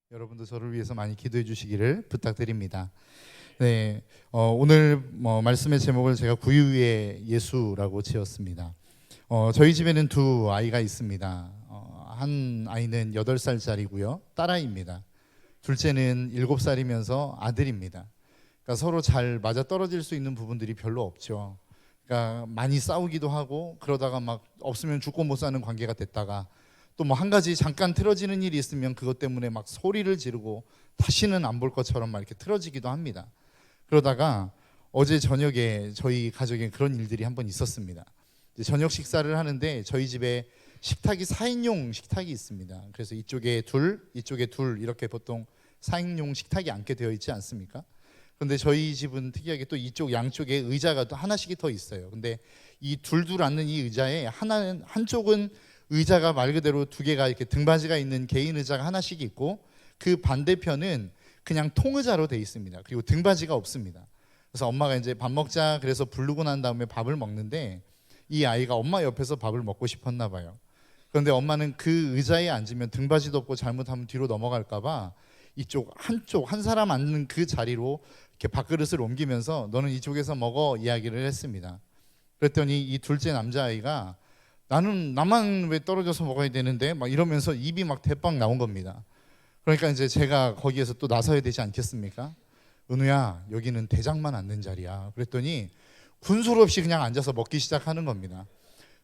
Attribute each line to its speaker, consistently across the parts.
Speaker 1: 여러분도 저를 위해서 많이 기도해 주시기를 부탁드립니다. 네, 오늘 말씀의 제목을 제가 구유 위의 예수라고 지었습니다. 저희 집에는 두 아이가 있습니다. 한 아이는 8살짜리고요, 딸아이입니다. 둘째는 7살이면서 아들입니다. 그러니까 서로 잘 맞아 떨어질 수 있는 부분들이 별로 없죠. 그러니까 많이 싸우기도 하고 그러다가 막 없으면 죽고 못 사는 관계가 됐다가 또 뭐 한 가지 잠깐 틀어지는 일이 있으면 그것 때문에 막 소리를 지르고 다시는 안 볼 것처럼 막 이렇게 틀어지기도 합니다. 그러다가 어제 저녁에 저희 가족에 그런 일들이 한번 있었습니다. 이제 저녁 식사를 하는데 저희 집에 식탁이 4인용 식탁이 있습니다. 그래서 이쪽에 둘, 이쪽에 둘 이렇게 보통 4인용 식탁이 앉게 되어 있지 않습니까? 그런데 저희 집은 특이하게 또 이쪽 양쪽에 의자가 또 하나씩이 더 있어요. 근데 이 둘둘 앉는 이 의자에 한쪽은 의자가 말 그대로 두 개가 이렇게 등받이가 있는 개인 의자가 하나씩 있고 그 반대편은 그냥 통의자로 돼 있습니다. 그리고 등받이가 없습니다. 그래서 엄마가 이제 밥 먹자 그래서 부르고 난 다음에 밥을 먹는데 이 아이가 엄마 옆에서 밥을 먹고 싶었나 봐요. 그런데 엄마는 그 의자에 앉으면 등받이도 없고 잘못하면 뒤로 넘어갈까 봐 이쪽 한쪽 한 사람 앉는 그 자리로 이렇게 밥그릇을 옮기면서 너는 이쪽에서 먹어 이야기를 했습니다. 그랬더니 이 둘째 남자아이가 나만 왜 떨어져서 먹어야 되는데 막 이러면서 입이 막 대빵 나온 겁니다. 그러니까 이제 제가 거기에서 또 나서야 되지 않겠습니까? 은우야, 여기는 대장만 앉는 자리야. 그랬더니 군소리 없이 그냥 앉아서 먹기 시작하는 겁니다.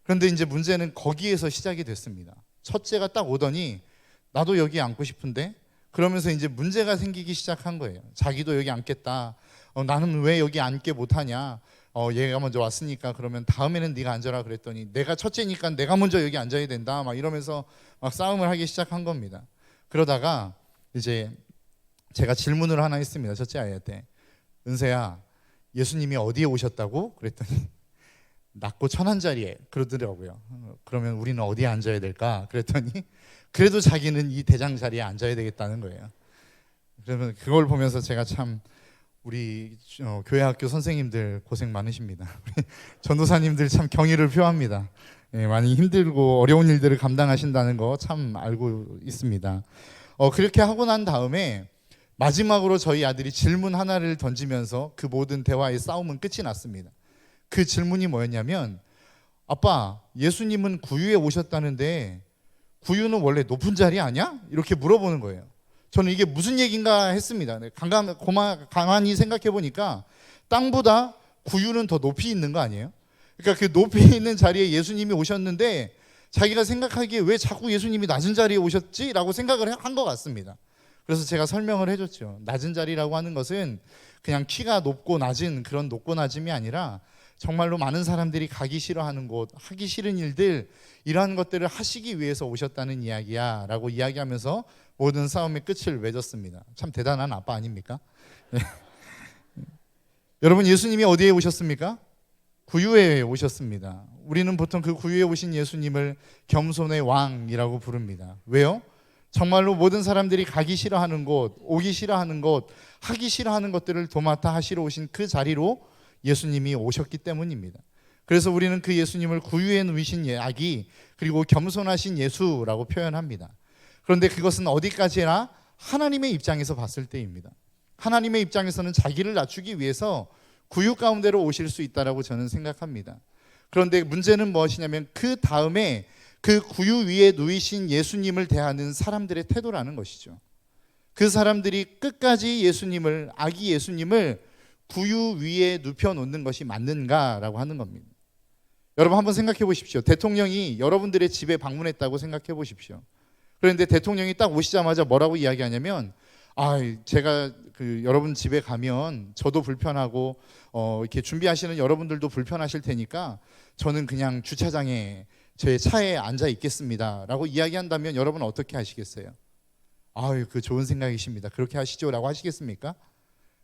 Speaker 1: 그런데 이제 문제는 거기에서 시작이 됐습니다. 첫째가 딱 오더니 나도 여기 앉고 싶은데 그러면서 이제 문제가 생기기 시작한 거예요. 자기도 여기 앉겠다. 나는 왜 여기 앉게 못하냐? 얘가 먼저 왔으니까 그러면 다음에는 네가 앉아라 그랬더니 내가 첫째니까 내가 먼저 여기 앉아야 된다 막 이러면서 막 싸움을 하기 시작한 겁니다. 그러다가 이제 제가 질문을 하나 했습니다. 첫째 아이한테. 은세야, 예수님이 어디에 오셨다고? 그랬더니 낮고 천한 자리에 그러더라고요. 그러면 우리는 어디에 앉아야 될까? 그랬더니 그래도 자기는 이 대장 자리에 앉아야 되겠다는 거예요. 그러면 그걸 보면서 제가 참 우리 교회 학교 선생님들 고생 많으십니다. 전도사님들 참 경의를 표합니다. 많이 힘들고 어려운 일들을 감당하신다는 거 참 알고 있습니다. 그렇게 하고 난 다음에 마지막으로 저희 아들이 질문 하나를 던지면서 그 모든 대화의 싸움은 끝이 났습니다. 그 질문이 뭐였냐면, 아빠, 예수님은 구유에 오셨다는데 구유는 원래 높은 자리 아니야? 이렇게 물어보는 거예요. 저는 이게 무슨 얘기인가 했습니다. 가만히 생각해 보니까 땅보다 구유는 더 높이 있는 거 아니에요? 그러니까 그 높이 있는 자리에 예수님이 오셨는데 자기가 생각하기에 왜 자꾸 예수님이 낮은 자리에 오셨지? 라고 생각을 한 것 같습니다. 그래서 제가 설명을 해줬죠. 낮은 자리라고 하는 것은 그냥 키가 높고 낮은 그런 높고 낮음이 아니라 정말로 많은 사람들이 가기 싫어하는 곳, 하기 싫은 일들, 이러한 것들을 하시기 위해서 오셨다는 이야기야 라고 이야기하면서 모든 싸움의 끝을 맺었습니다. 참 대단한 아빠 아닙니까? 여러분, 예수님이 어디에 오셨습니까? 구유에 오셨습니다. 우리는 보통 그 구유에 오신 예수님을 겸손의 왕이라고 부릅니다. 왜요? 정말로 모든 사람들이 가기 싫어하는 곳, 오기 싫어하는 곳, 하기 싫어하는 것들을 도맡아 하시러 오신 그 자리로 예수님이 오셨기 때문입니다. 그래서 우리는 그 예수님을 구유에 누이신 아기, 그리고 겸손하신 예수라고 표현합니다. 그런데 그것은 어디까지나 하나님의 입장에서 봤을 때입니다. 하나님의 입장에서는 자기를 낮추기 위해서 구유 가운데로 오실 수 있다라고 저는 생각합니다. 그런데 문제는 무엇이냐면 그 다음에 그 구유 위에 누이신 예수님을 대하는 사람들의 태도라는 것이죠. 그 사람들이 끝까지 예수님을, 아기 예수님을 구유 위에 눕혀놓는 것이 맞는가라고 하는 겁니다. 여러분 한번 생각해 보십시오. 대통령이 여러분들의 집에 방문했다고 생각해 보십시오. 그런데 대통령이 딱 오시자마자 뭐라고 이야기하냐면, 제가 여러분 집에 가면 저도 불편하고 이렇게 준비하시는 여러분들도 불편하실 테니까 저는 그냥 주차장에 제 차에 앉아 있겠습니다 라고 이야기한다면 여러분 어떻게 하시겠어요? 그 좋은 생각이십니다. 그렇게 하시죠 라고 하시겠습니까?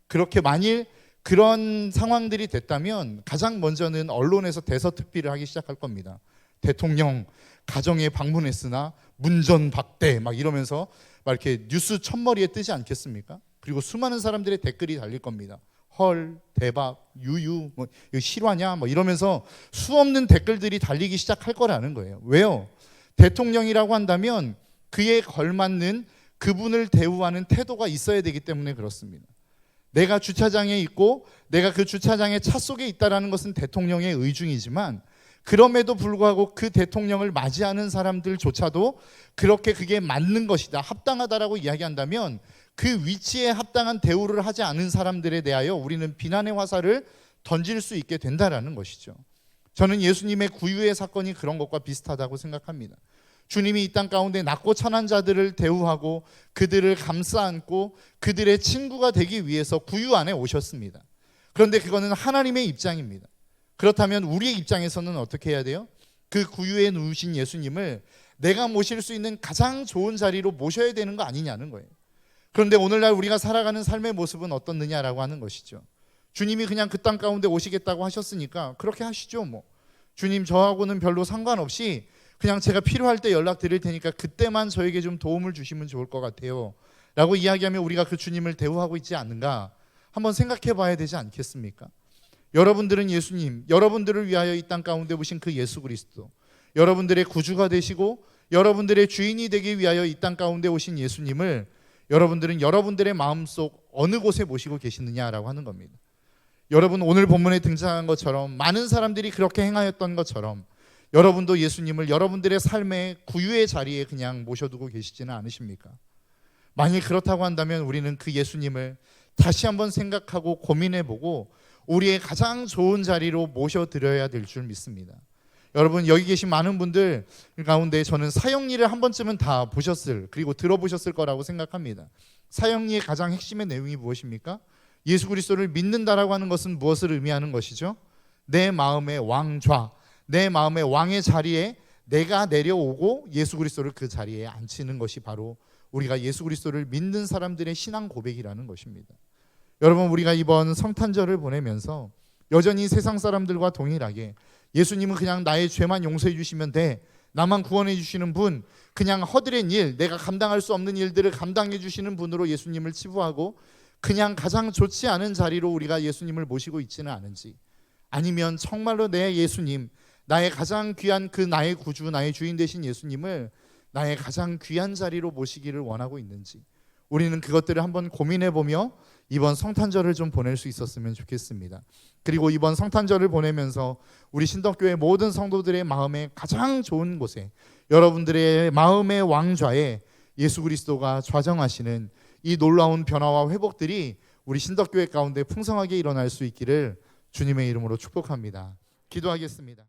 Speaker 1: 그렇게 만일 그런 상황들이 됐다면 가장 먼저는 언론에서 대서특필을 하기 시작할 겁니다. 대통령 가정에 방문했으나 문전박대 막 이러면서 막 이렇게 뉴스 첫머리에 뜨지 않겠습니까? 그리고 수많은 사람들의 댓글이 달릴 겁니다. 헐, 대박, 유유, 뭐 이거 실화냐, 뭐 이러면서 수없는 댓글들이 달리기 시작할 거라는 거예요. 왜요? 대통령이라고 한다면 그에 걸맞는 그분을 대우하는 태도가 있어야 되기 때문에 그렇습니다. 내가 주차장에 있고 내가 그 주차장의 차 속에 있다는 것은 대통령의 의중이지만, 그럼에도 불구하고 그 대통령을 맞이하는 사람들조차도 그렇게 그게 맞는 것이다, 합당하다라고 이야기한다면 그 위치에 합당한 대우를 하지 않은 사람들에 대하여 우리는 비난의 화살을 던질 수 있게 된다라는 것이죠. 저는 예수님의 구유의 사건이 그런 것과 비슷하다고 생각합니다. 주님이 이 땅 가운데 낮고 천한 자들을 대우하고 그들을 감싸 안고 그들의 친구가 되기 위해서 구유 안에 오셨습니다. 그런데 그거는 하나님의 입장입니다. 그렇다면 우리의 입장에서는 어떻게 해야 돼요? 그 구유에 누우신 예수님을 내가 모실 수 있는 가장 좋은 자리로 모셔야 되는 거 아니냐는 거예요. 그런데 오늘날 우리가 살아가는 삶의 모습은 어떻느냐라고 하는 것이죠. 주님이 그냥 그 땅 가운데 오시겠다고 하셨으니까 그렇게 하시죠. 주님, 저하고는 별로 상관없이 그냥 제가 필요할 때 연락드릴 테니까 그때만 저에게 좀 도움을 주시면 좋을 것 같아요 라고 이야기하면 우리가 그 주님을 대우하고 있지 않는가 한번 생각해 봐야 되지 않겠습니까? 여러분들은 예수님, 여러분들을 위하여 이 땅 가운데 오신 그 예수 그리스도, 여러분들의 구주가 되시고 여러분들의 주인이 되기 위하여 이 땅 가운데 오신 예수님을 여러분들은 여러분들의 마음속 어느 곳에 모시고 계시느냐라고 하는 겁니다. 여러분, 오늘 본문에 등장한 것처럼 많은 사람들이 그렇게 행하였던 것처럼 여러분도 예수님을 여러분들의 삶의 구유의 자리에 그냥 모셔두고 계시지는 않으십니까? 만일 그렇다고 한다면 우리는 그 예수님을 다시 한번 생각하고 고민해보고 우리의 가장 좋은 자리로 모셔드려야 될 줄 믿습니다. 여러분, 여기 계신 많은 분들 가운데 저는 사형리를 한 번쯤은 다 보셨을, 그리고 들어보셨을 거라고 생각합니다. 사형리의 가장 핵심의 내용이 무엇입니까? 예수 그리스도를 믿는다라고 하는 것은 무엇을 의미하는 것이죠? 내 마음의 왕좌, 내 마음의 왕의 자리에 내가 내려오고 예수 그리스도를 그 자리에 앉히는 것이 바로 우리가 예수 그리스도를 믿는 사람들의 신앙 고백이라는 것입니다. 여러분, 우리가 이번 성탄절을 보내면서 여전히 세상 사람들과 동일하게 예수님은 그냥 나의 죄만 용서해 주시면 돼, 나만 구원해 주시는 분, 그냥 허드렛 일, 내가 감당할 수 없는 일들을 감당해 주시는 분으로 예수님을 치부하고 그냥 가장 좋지 않은 자리로 우리가 예수님을 모시고 있지는 않은지, 아니면 정말로 내 예수님, 나의 가장 귀한 그 나의 구주, 나의 주인 되신 예수님을 나의 가장 귀한 자리로 모시기를 원하고 있는지, 우리는 그것들을 한번 고민해보며 이번 성탄절을 좀 보낼 수 있었으면 좋겠습니다. 그리고 이번 성탄절을 보내면서 우리 신덕교회 모든 성도들의 마음에 가장 좋은 곳에, 여러분들의 마음의 왕좌에 예수 그리스도가 좌정하시는 이 놀라운 변화와 회복들이 우리 신덕교회 가운데 풍성하게 일어날 수 있기를 주님의 이름으로 축복합니다. 기도하겠습니다.